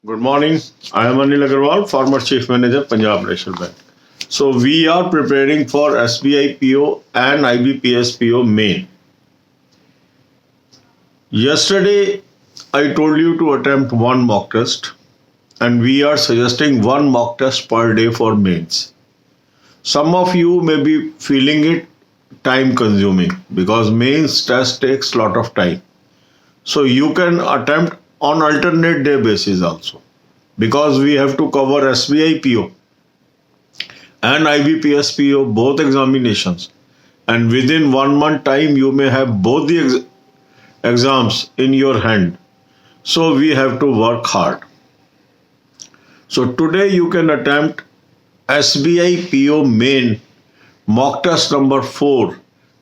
Good morning. I am Anil Agarwal, former Chief Manager, Punjab National Bank. So we are preparing for SBI PO and IBPS PO main. Yesterday, I told you to attempt one mock test, and we are suggesting one mock test per day for mains. Some of you may be feeling it time consuming because mains test takes lot of time. So you can attempt on alternate day basis also, because we have to cover SBI PO and IBPS PO both examinations, and within 1 month time you may have both the exams in your hand. So we have to work hard. So today you can attempt SBI PO main mock test number 4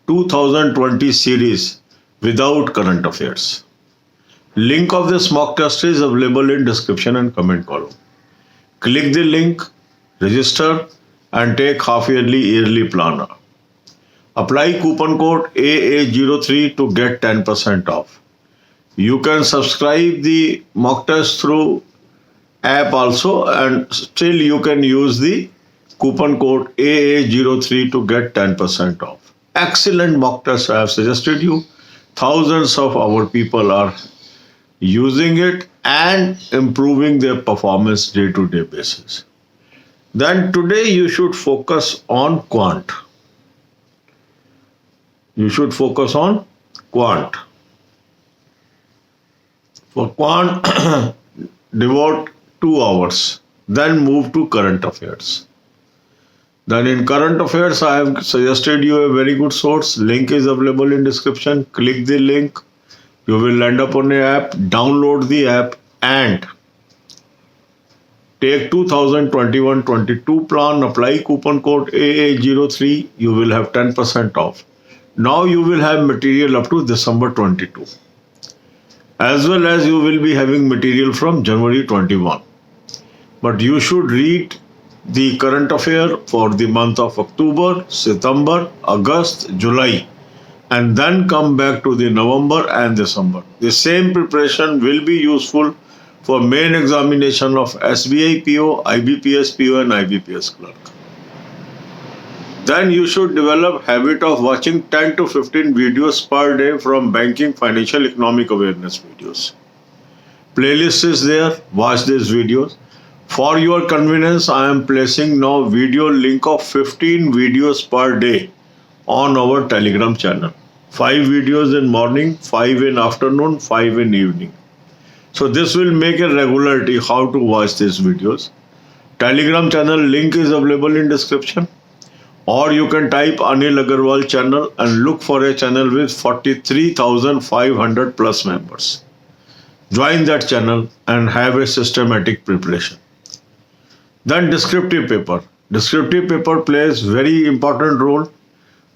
2020 series without current affairs. Link of this mock test is available in description and comment column. Click the link, register and take half yearly planner. Apply coupon code AA03 to get 10% off. You can subscribe the mock test through app also, and still you can use the coupon code AA03 to get 10% off. Excellent mock test I have suggested you. Thousands of our people are using it and improving their performance day-to-day basis. Then today you should focus on quant. You should focus on quant. For quant, devote 2 hours. Then move to current affairs. Then in current affairs, I have suggested you a very good source. Link is available in description. Click the link. You will end up on an app. Download the app and take 2021-22 plan. Apply coupon code AA03. You will have 10% off. Now you will have material up to December 22. As well as you will be having material from January 21. But you should read the current affair for the month of October, September, August, July, and then come back to the November and December. The same preparation will be useful for main examination of SBI PO, IBPS PO and IBPS clerk. Then you should develop habit of watching 10 to 15 videos per day from banking, financial, economic awareness videos. Playlist is there. Watch these videos. For your convenience, I am placing now video link of 15 videos per day on our Telegram channel. 5 videos in morning, 5 in afternoon, 5 in evening. So this will make a regularity how to watch these videos. Telegram channel link is available in description. Or you can type Anil Agarwal channel and look for a channel with 43,500 plus members. Join that channel and have a systematic preparation. Then descriptive paper. Descriptive paper plays very important role.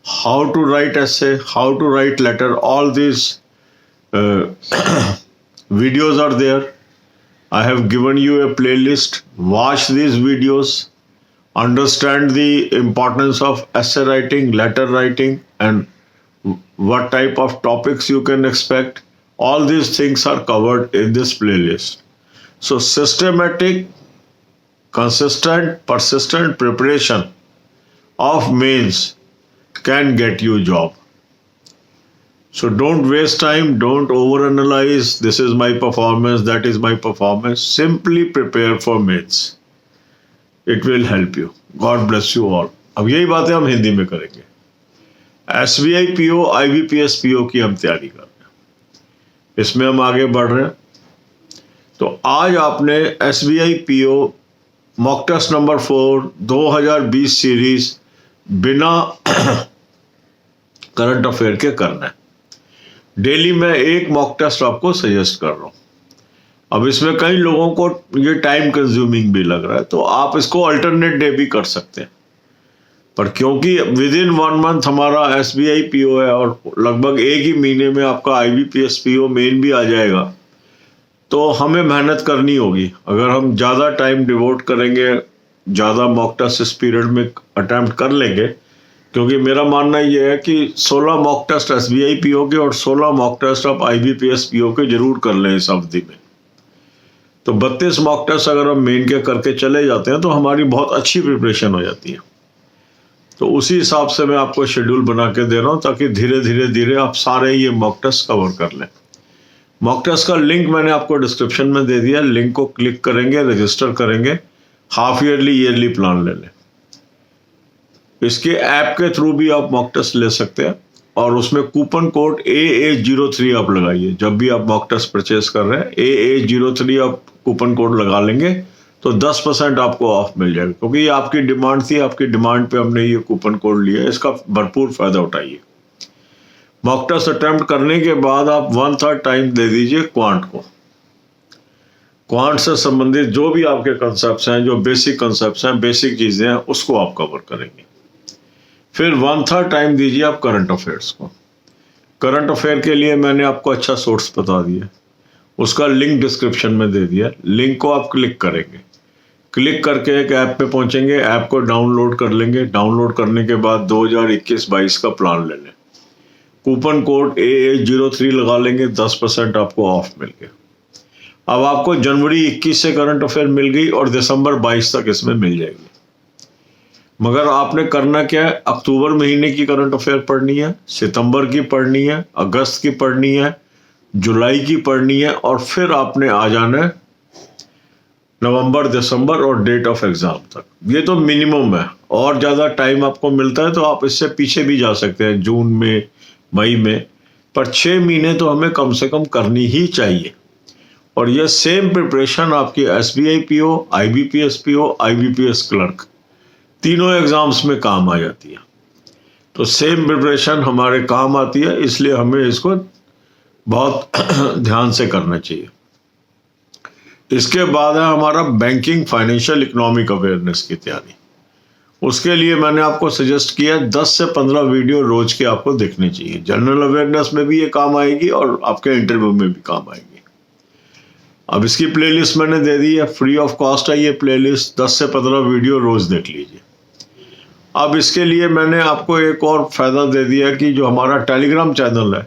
How to write essay, how to write letter, all these videos are there. I have given you a playlist. Watch these videos. Understand the importance of essay writing, letter writing, and what type of topics you can expect. All these things are covered in this playlist. So systematic, consistent, persistent preparation of mains can get you job. So don't waste time, don't overanalyze. This is my performance, that is my performance. Simply prepare for mains. It will help you. God bless you all. अब यही बातें हम हिंदी में करेंगे. SBI PO, IBPS PO की हम तैयारी कर रहे हैं. इसमें हम आगे बढ़ रहे हैं. तो आज आपने SBI PO mock test number 4 2020 series बिना करंट अफेयर के करना है. डेली मैं एक मॉक टेस्ट आपको सजेस्ट कर रहा हूं. अब इसमें कई लोगों को ये टाइम कंज्यूमिंग भी लग रहा है, तो आप इसको अल्टरनेट डे भी कर सकते हैं. पर क्योंकि विद इन 1 मंथ हमारा SBI PO है और लगभग एक ही महीने में आपका IBPS PO मेन भी आ जाएगा, तो हमें मेहनत करनी होगी. अगर हम ज़्यादा टाइम डिवोट करेंगे, ज़्यादा मॉक टेस्ट इस पीरियड में अटैम्प्ट कर लेंगे, क्योंकि मेरा मानना ये है कि 16 मॉक टेस्ट SBI PO के और 16 मॉक टेस्ट आप IBPS PO के जरूर कर लें इस अवधि में. तो 32 मॉक टेस्ट अगर हम मेन के करके चले जाते हैं तो हमारी बहुत अच्छी प्रिपरेशन हो जाती है। तो उसी हिसाब से मैं आपको शेड्यूल बना के दे रहा हूँ ताकि धीरे धीरे आप सारे ये मॉक टेस्ट कवर कर लें। मॉक टेस्ट का लिंक मैंने आपको डिस्क्रिप्शन में दे दिया, लिंक को क्लिक करेंगे, रजिस्टर करेंगे, हाफ ईयरली प्लान ले लें। इसके ऐप के थ्रू भी आप मॉक टेस्ट ले सकते हैं और उसमें कूपन कोड AA03 आप लगाइए। जब भी आप मॉक टेस्ट परचेस कर रहे हैं AA03 आप कूपन कोड लगा लेंगे तो 10% आपको ऑफ मिल जाएगा, क्योंकि ये आपकी डिमांड थी, आपकी डिमांड पे हमने ये कूपन कोड लिया है। इसका भरपूर फायदा उठाइए। मॉक टेस्ट अटेम्प्ट करने के बाद आप 1/3 टाइम दे दीजिए क्वांट को। क्वांट से संबंधित जो भी आपके कंसेप्ट्स हैं, जो बेसिक कंसेप्ट्स हैं, बेसिक चीजें हैं, उसको आप कवर करेंगे। फिर 1/3 टाइम दीजिए आप करंट अफेयर्स को। करंट अफेयर के लिए मैंने आपको अच्छा सोर्स बता दिया, उसका लिंक डिस्क्रिप्शन में दे दिया। लिंक को आप क्लिक करेंगे, क्लिक करके एक ऐप पे पहुंचेंगे, ऐप को डाउनलोड कर लेंगे। डाउनलोड करने के बाद 2021-22 का प्लान ले लें। कूपन कोड AA03 लगा लेंगे, 10% आपको ऑफ मिल गया। अब आपको जनवरी 21 से करंट अफेयर मिल गई और दिसंबर 22 तक इसमें मिल जाएगी। मगर आपने करना क्या है, अक्टूबर महीने की करंट अफेयर पढ़नी है, सितंबर की पढ़नी है, अगस्त की पढ़नी है, जुलाई की पढ़नी है और फिर आपने आ जाना है नवंबर, दिसंबर और डेट ऑफ एग्जाम तक। ये तो मिनिमम है, और ज़्यादा टाइम आपको मिलता है तो आप इससे पीछे भी जा सकते हैं, जून में, मई में, पर 6 महीने तो हमें कम से कम करनी ही चाहिए। और यह सेम प्रिपरेशन आपकी SBI PO, IBPS PO, IBPS clerk तीनों एग्जाम्स में काम आ जाती है। तो सेम प्रिपरेशन हमारे काम आती है, इसलिए हमें इसको बहुत ध्यान से करना चाहिए। इसके बाद है हमारा बैंकिंग, फाइनेंशियल, इकोनॉमिक अवेयरनेस की तैयारी। उसके लिए मैंने आपको सजेस्ट किया 10 से 15 वीडियो रोज के आपको देखने चाहिए। जनरल अवेयरनेस में भी ये काम आएगी और आपके इंटरव्यू में भी काम आएगी। अब इसकी प्लेलिस्ट मैंने दे दी है, फ्री ऑफ कॉस्ट है ये प्लेलिस्ट। 10 से 15 वीडियो रोज देख लीजिए। अब इसके लिए मैंने आपको एक और फायदा दे दिया कि जो हमारा टेलीग्राम चैनल है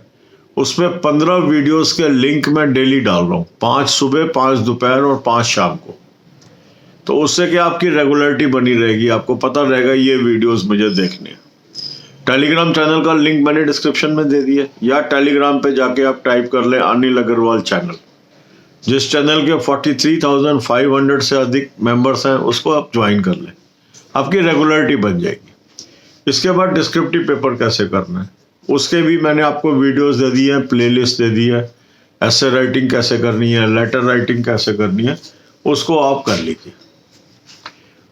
उसमें 15 वीडियोस के लिंक मैं डेली डाल रहा हूँ, 5 सुबह, 5 दोपहर और 5 शाम को। तो उससे क्या आपकी रेगुलरिटी बनी रहेगी, आपको पता रहेगा ये वीडियोस मुझे देखने हैं। टेलीग्राम चैनल का लिंक मैंने डिस्क्रिप्शन में दे दिया, या टेलीग्राम पे जाके आप टाइप कर लें अनिल अग्रवाल चैनल। जिस चैनल के 43,500 से अधिक मेंबर्स हैं उसको आप ज्वाइन कर लें, आपकी रेगुलरिटी बन जाएगी। इसके बाद डिस्क्रिप्टिव पेपर कैसे करना है उसके भी मैंने आपको वीडियोस दे दी है, प्लेलिस्ट दे दी है। ऐसे राइटिंग कैसे करनी है, लेटर राइटिंग कैसे करनी है, उसको आप कर लीजिए।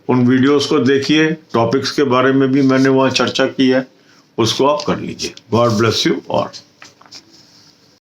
उन वीडियोस को देखिए, टॉपिक्स के बारे में भी मैंने वहाँ चर्चा की है, उसको आप कर लीजिए। God bless you all.